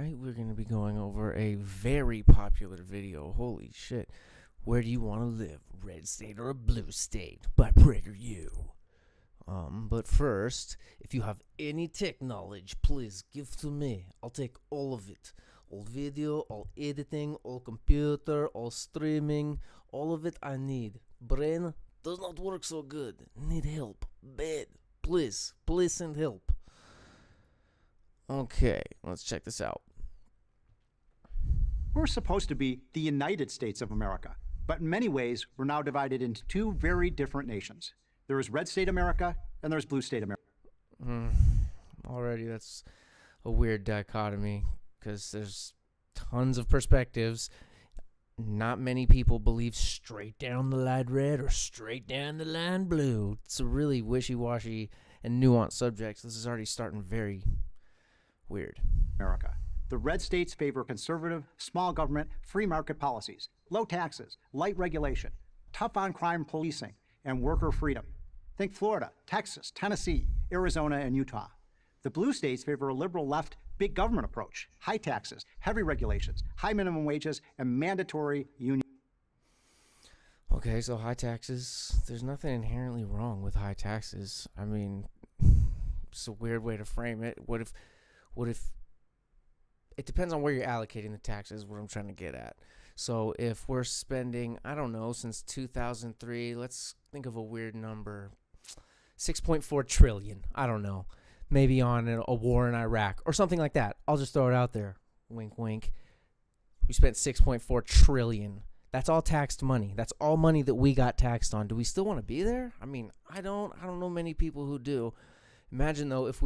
Tonight we're going to be going over a very popular video. Holy shit. Where do you want to live? Red state or a blue state? By PragerU. But first, if you have any tech knowledge, please give to me. I'll take all of it. All video, all editing, all computer, all streaming. All of it I need. Brain does not work so good. Need help. Bad. Please send help. Okay, let's check this out. We're supposed to be the United States of America, but in many ways, we're now divided into two very different nations. There is Red State America, and there's Blue State America. Already, that's a weird dichotomy, because there's tons of perspectives. Not many people believe straight down the line red or straight down the line blue. It's a really wishy-washy and nuanced subject. This is already starting very weird. America. The red states favor conservative, small government, free market policies, low taxes, light regulation, tough on crime policing, and worker freedom. Think Florida, Texas, Tennessee, Arizona, and Utah. The blue states favor a liberal left, big government approach, high taxes, heavy regulations, high minimum wages, and mandatory union. Okay, so high taxes. There's nothing inherently wrong with high taxes. I mean, it's a weird way to frame it. What if it depends on where you're allocating the taxes, what I'm trying to get at. So if we're spending, I don't know, since 2003, let's think of a weird number, 6.4 trillion, I don't know, maybe on a war in Iraq or something like that. I'll just throw it out there. Wink, wink. We spent 6.4 trillion. That's all taxed money. That's all money that we got taxed on. Do we still want to be there? I mean, I don't know many people who do. Imagine though if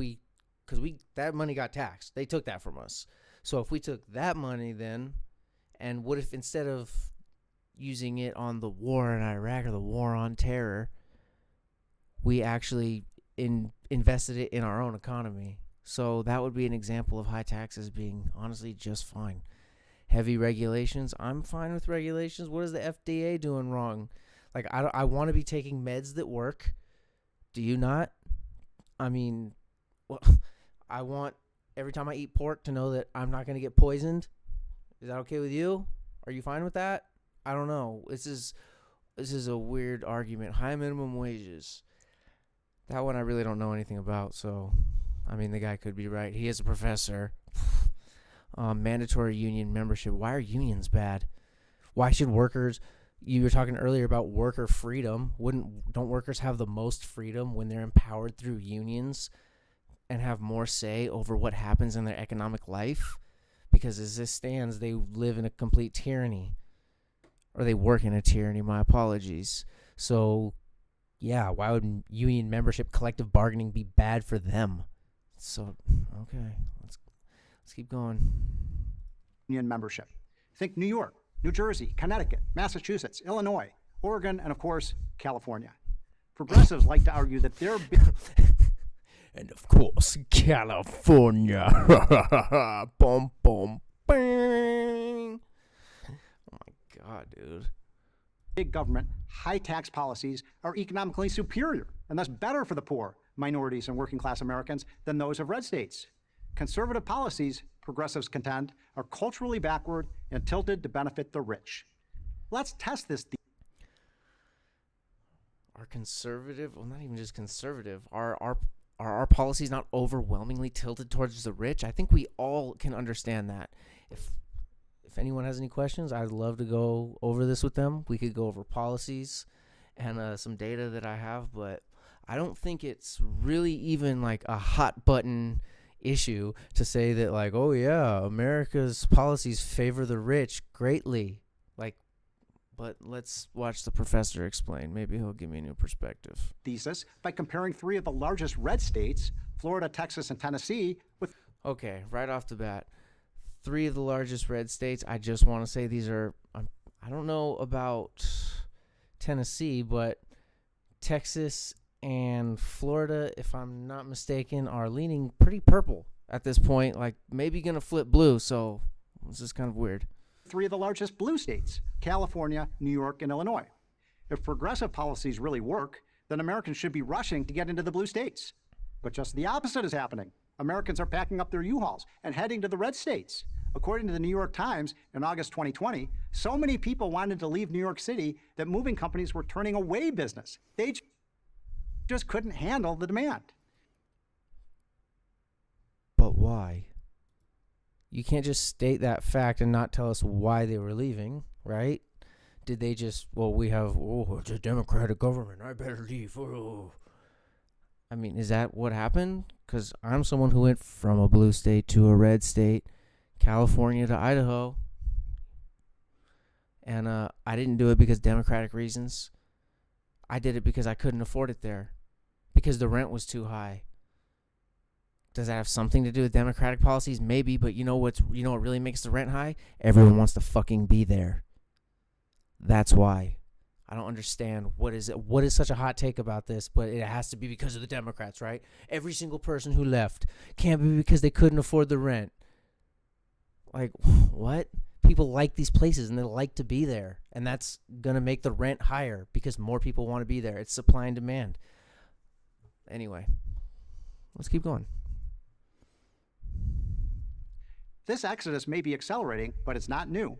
that money got taxed. They took that from us. So if we took that money then, and what if instead of using it on the war in Iraq or the war on terror, we actually invested it in our own economy? So that would be an example of high taxes being honestly just fine. Heavy regulations, I'm fine with regulations. What is the FDA doing wrong? Like, I want to be taking meds that work. Do you not? I mean, well, I want every time I eat pork to know that I'm not going to get poisoned. Is that okay with you? Are you fine with that? I don't know. This is a weird argument. High minimum wages. That one I really don't know anything about. So, I mean, the guy could be right. He is a professor. Mandatory union membership. Why are unions bad? Why should workers? You were talking earlier about worker freedom. Don't workers have the most freedom when they're empowered through unions and have more say over what happens in their economic life? Because as this stands, they live in a complete tyranny. Or they work in a tyranny, my apologies. So, yeah, why would union membership, collective bargaining be bad for them? So, okay, let's keep going. Union membership. Think New York, New Jersey, Connecticut, Massachusetts, Illinois, Oregon, and of course, California. Progressives like to argue that their and of course, California. Boom, boom, bang. Oh my God, dude. Big government, high tax policies are economically superior and thus better for the poor, minorities, and working class Americans than those of red states. Conservative policies, progressives contend, are culturally backward and tilted to benefit the rich. Let's test this. Are conservative, well, not even just conservative, are our policies not overwhelmingly tilted towards the rich? I think we all can understand that. If anyone has any questions, I'd love to go over this with them. We could go over policies and some data that I have, but I don't think it's really even like a hot button issue to say that, like, oh yeah, America's policies favor the rich greatly. Like, but let's watch the professor explain. Maybe he'll give me a new perspective. Thesis by comparing three of the largest red states, Florida, Texas, and Tennessee, with. Okay, right off the bat, three of the largest red states. I just want to say these are, I don't know about Tennessee, but Texas and Florida, if I'm not mistaken, are leaning pretty purple at this point, like maybe going to flip blue. So this is kind of weird. Three of the largest blue states, California, New York, and Illinois. If progressive policies really work, then Americans should be rushing to get into the blue states. But just the opposite is happening. Americans are packing up their U-Hauls and heading to the red states. According to the New York Times in August 2020, so many people wanted to leave New York City that moving companies were turning away business. They just couldn't handle the demand. But why? You can't just state that fact and not tell us why they were leaving, right? Did they just, it's a Democratic government, I better leave. Oh. I mean, is that what happened? Because I'm someone who went from a blue state to a red state, California to Idaho. And I didn't do it because Democratic reasons. I did it because I couldn't afford it there. Because the rent was too high. Does that have something to do with Democratic policies? Maybe, but you know what really makes the rent high? Everyone wants to fucking be there. That's why. I don't understand what is such a hot take about this, but it has to be because of the Democrats, right? Every single person who left can't be because they couldn't afford the rent. Like, what? People like these places and they like to be there, and that's going to make the rent higher because more people want to be there. It's supply and demand. Anyway, let's keep going. This exodus may be accelerating, but it's not new.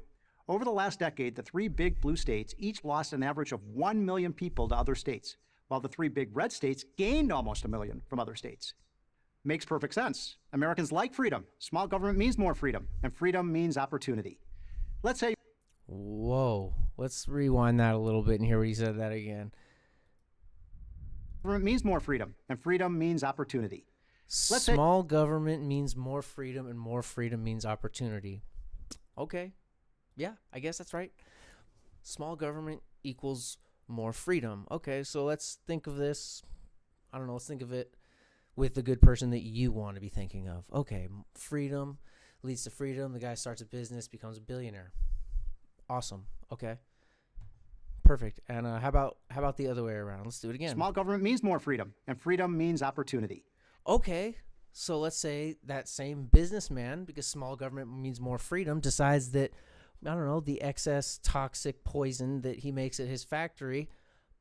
Over the last decade, the three big blue states each lost an average of 1 million people to other states, while the three big red states gained almost 1 million from other states. Makes perfect sense. Americans like freedom. Small government means more freedom, and freedom means opportunity. Let's say... Whoa. Let's rewind that a little bit and hear what he said that again. Government means more freedom, and freedom means opportunity. Small government means more freedom, and more freedom means opportunity. Okay. Yeah, I guess that's right. Small government equals more freedom. Okay, so let's think of this. I don't know. Let's think of it with the good person that you want to be thinking of. Okay, freedom leads to freedom. The guy starts a business, becomes a billionaire. Awesome. Okay. Perfect. And how about the other way around? Let's do it again. Small government means more freedom, and freedom means opportunity. Okay, so let's say that same businessman, because small government means more freedom, decides that, I don't know, the excess toxic poison that he makes at his factory,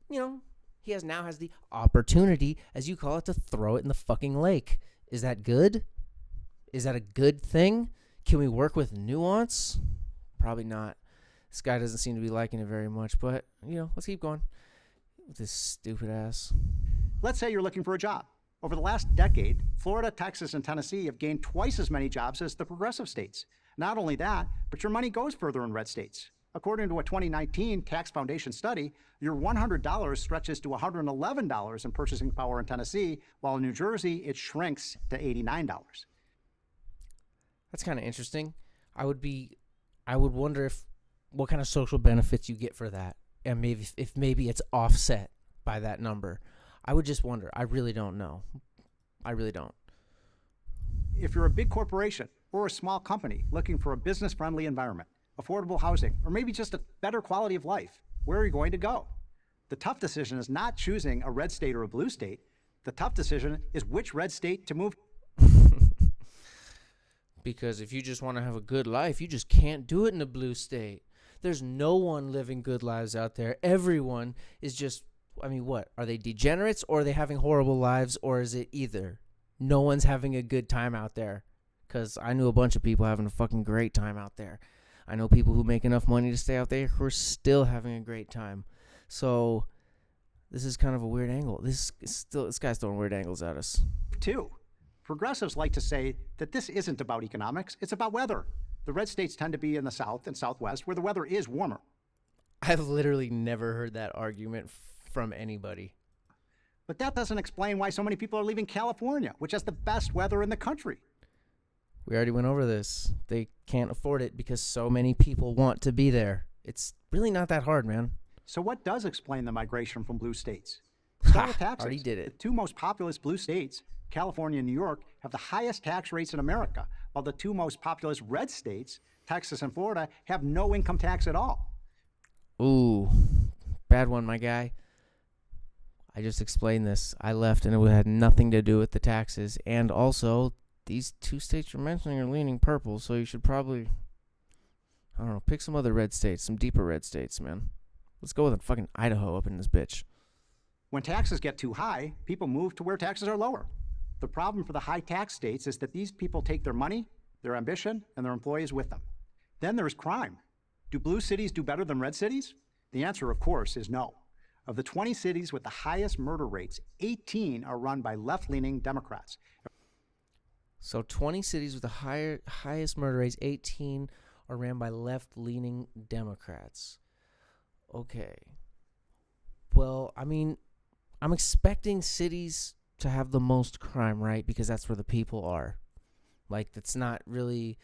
he now has the opportunity, as you call it, to throw it in the fucking lake. Is that good? Is that a good thing? Can we work with nuance? Probably not. This guy doesn't seem to be liking it very much, but, let's keep going with this stupid ass. Let's say you're looking for a job. Over the last decade, Florida, Texas, and Tennessee have gained twice as many jobs as the progressive states. Not only that, but your money goes further in red states. According to a 2019 Tax Foundation study, your $100 stretches to $111 in purchasing power in Tennessee, while in New Jersey, it shrinks to $89. That's kind of interesting. I would wonder what kind of social benefits you get for that, and maybe it's offset by that number. I would just wonder. I really don't know. I really don't. If you're a big corporation or a small company looking for a business-friendly environment, affordable housing, or maybe just a better quality of life, where are you going to go? The tough decision is not choosing a red state or a blue state. The tough decision is which red state to move. Because if you just want to have a good life, you just can't do it in a blue state. There's no one living good lives out there. Everyone is just... what? Are they degenerates, or are they having horrible lives, or is it either? No one's having a good time out there. Because I knew a bunch of people having a fucking great time out there. I know people who make enough money to stay out there who are still having a great time. So this is kind of a weird angle. This guy's throwing weird angles at us. Two, progressives like to say that this isn't about economics, it's about weather. The red states tend to be in the south and southwest where the weather is warmer. I've literally never heard that argument from anybody. But that doesn't explain why so many people are leaving California, which has the best weather in the country. We already went over this. They can't afford it because so many people want to be there. It's really not that hard, man. So what does explain the migration from blue states? Start with taxes. Already did it. The two most populous blue states, California and New York, have the highest tax rates in America, while the two most populous red states, Texas and Florida, have no income tax at all. Ooh, bad one, my guy. I just explained this. I left and it had nothing to do with the taxes. And also, these two states you're mentioning are leaning purple, so you should probably, I don't know, pick some other red states, some deeper red states, man. Let's go with fucking Idaho up in this bitch. When taxes get too high, people move to where taxes are lower. The problem for the high tax states is that these people take their money, their ambition, and their employees with them. Then there's crime. Do blue cities do better than red cities? The answer, of course, is no. Of the 20 cities with the highest murder rates, 18 are run by left-leaning Democrats. So 20 cities with the highest murder rates, 18 are ran by left-leaning Democrats. Okay. Well, I mean, I'm expecting cities to have the most crime, right? Because that's where the people are. Like, that's not really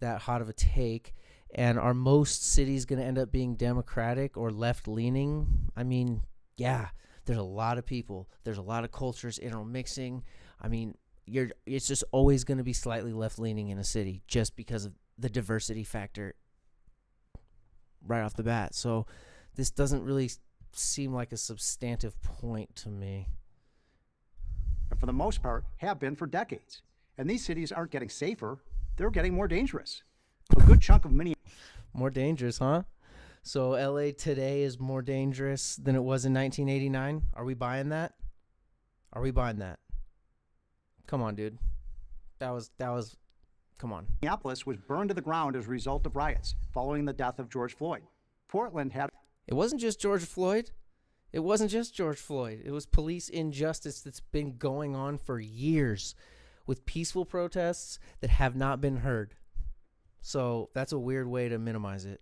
that hot of a take. And are most cities going to end up being Democratic or left-leaning? I mean, yeah, there's a lot of people. There's a lot of cultures intermixing. I mean, it's just always going to be slightly left-leaning in a city just because of the diversity factor right off the bat. So this doesn't really seem like a substantive point to me. For the most part, have been for decades. And these cities aren't getting safer, they're getting more dangerous. A good chunk of More dangerous, huh? So LA today is more dangerous than it was in 1989? Are we buying that? Are we buying that? Come on, dude. That was come on. Minneapolis was burned to the ground as a result of riots following the death of George Floyd. Portland had... It wasn't just George Floyd. It wasn't just George Floyd. It was police injustice that's been going on for years with peaceful protests that have not been heard. So that's a weird way to minimize it.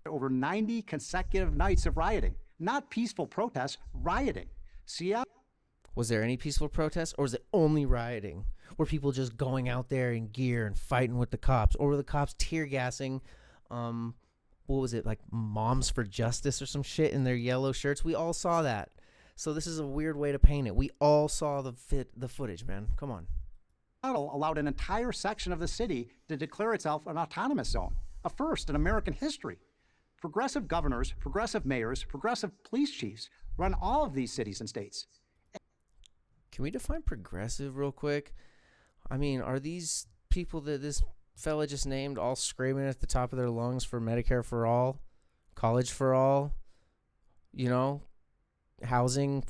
over 90 consecutive nights of rioting. Not peaceful protests, rioting. Seattle... Was there any peaceful protests, or was it only rioting? Were people just going out there in gear and fighting with the cops? Or were the cops tear gassing, what was it, like Moms for Justice or some shit in their yellow shirts? We all saw that. So this is a weird way to paint it. We all saw the footage, man. Come on. allowed an entire section of the city to declare itself an autonomous zone, a first in American history. Progressive governors, progressive mayors, progressive police chiefs run all of these cities and states. Can we define progressive real quick? I mean, are these people that this fella just named all screaming at the top of their lungs for Medicare for all, college for all, you know, housing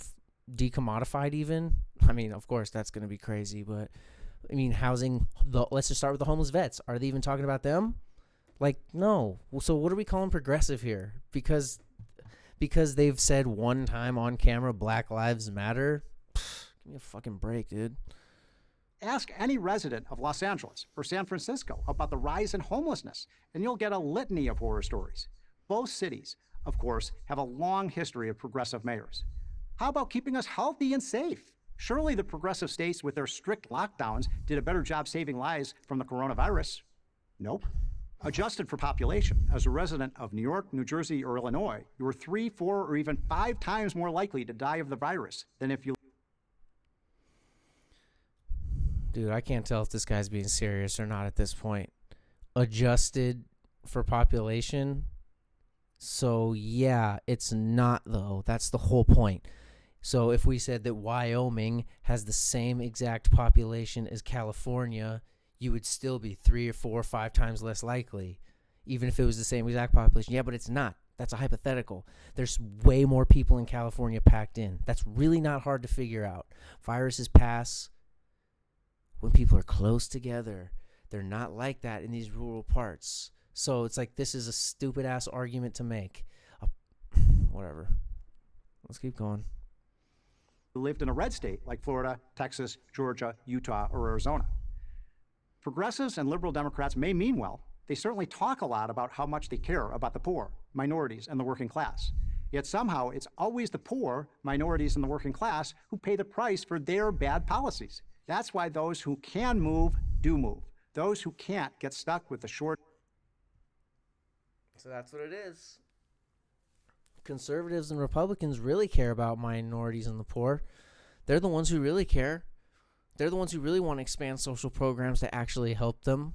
decommodified even? I mean, of course, that's going to be crazy, but I mean, housing, let's just start with the homeless vets. Are they even talking about them? Like, no. So what are we calling progressive here? Because they've said one time on camera, Black Lives Matter? Give me a fucking break, dude. Ask any resident of Los Angeles or San Francisco about the rise in homelessness, and you'll get a litany of horror stories. Both cities, of course, have a long history of progressive mayors. How about keeping us healthy and safe? Surely the progressive states with their strict lockdowns did a better job saving lives from the coronavirus. Nope. Adjusted for population, as a resident of New York, New Jersey, or Illinois, you are 3, 4, or even 5 times more likely to die of the virus than if you... Dude, I can't tell if this guy's being serious or not at this point. Adjusted for population? So, yeah, it's not, though. That's the whole point. So if we said that Wyoming has the same exact population as California, you would still be 3 or 4 or 5 times less likely, even if it was the same exact population. Yeah, but it's not. That's a hypothetical. There's way more people in California packed in. That's really not hard to figure out. Viruses pass when people are close together. They're not like that in these rural parts. So it's like, this is a stupid ass argument to make. Whatever. Let's keep going. lived in a red state like Florida, Texas, Georgia, Utah, or Arizona. Progressives and liberal Democrats may mean well. They certainly talk a lot about how much they care about the poor, minorities, and the working class. Yet somehow it's always the poor, minorities, and the working class who pay the price for their bad policies. That's why those who can move do move. Those who can't get stuck with the short. So that's what it is. Conservatives and Republicans really care about minorities and the poor. They're the ones who really care. They're the ones who really want to expand social programs to actually help them,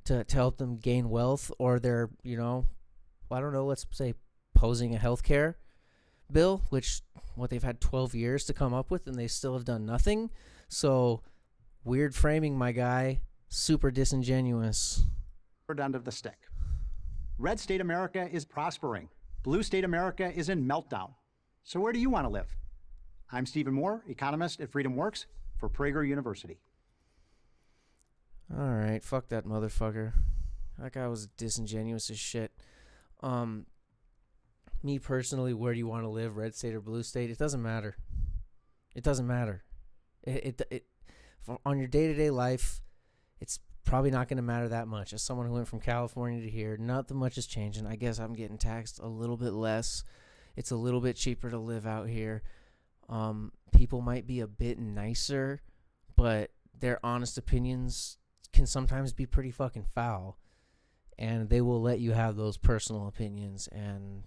to help them gain wealth, or they're, I don't know, let's say posing a healthcare bill, which they've had 12 years to come up with, and they still have done nothing. So weird framing, my guy. Super disingenuous. End of the stick. Red state America is prospering. Blue state America is in meltdown. So where do you want to live? I'm Stephen Moore, economist at Freedom Works for Prager University. All right, fuck that motherfucker. That guy was disingenuous as shit. Um, Me personally, where do you want to live, red state or blue state? It doesn't matter. It doesn't matter. It on your day to day life, it's probably not going to matter that much. As someone who went from California to here, not much is changing. I guess I'm getting taxed a little bit less. It's a little bit cheaper to live out here. People might be a bit nicer, but their honest opinions can sometimes be pretty fucking foul. And they will let you have those personal opinions. And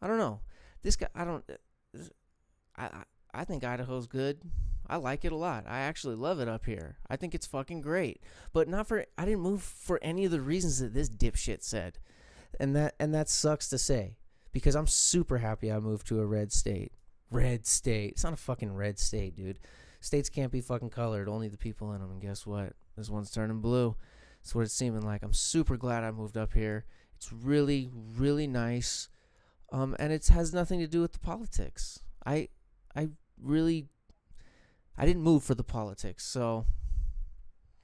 I don't know. This guy, I don't. I think Idaho's good. I like it a lot. I actually love it up here. I think it's fucking great. But not for. I didn't move for any of the reasons that this dipshit said, and that sucks to say because I'm super happy I moved to a red state. Red state. It's not a fucking red state, dude. States can't be fucking colored. Only the people in them. And guess what? This one's turning blue. That's what it's seeming like. I'm super glad I moved up here. It's really, really nice. And it has nothing to do with the politics. I didn't move for the politics. So,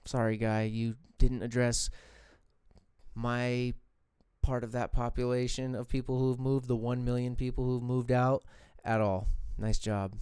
sorry, guy. You didn't address my part of that population of people who've moved, the 1 million people who've moved out at all. Nice job.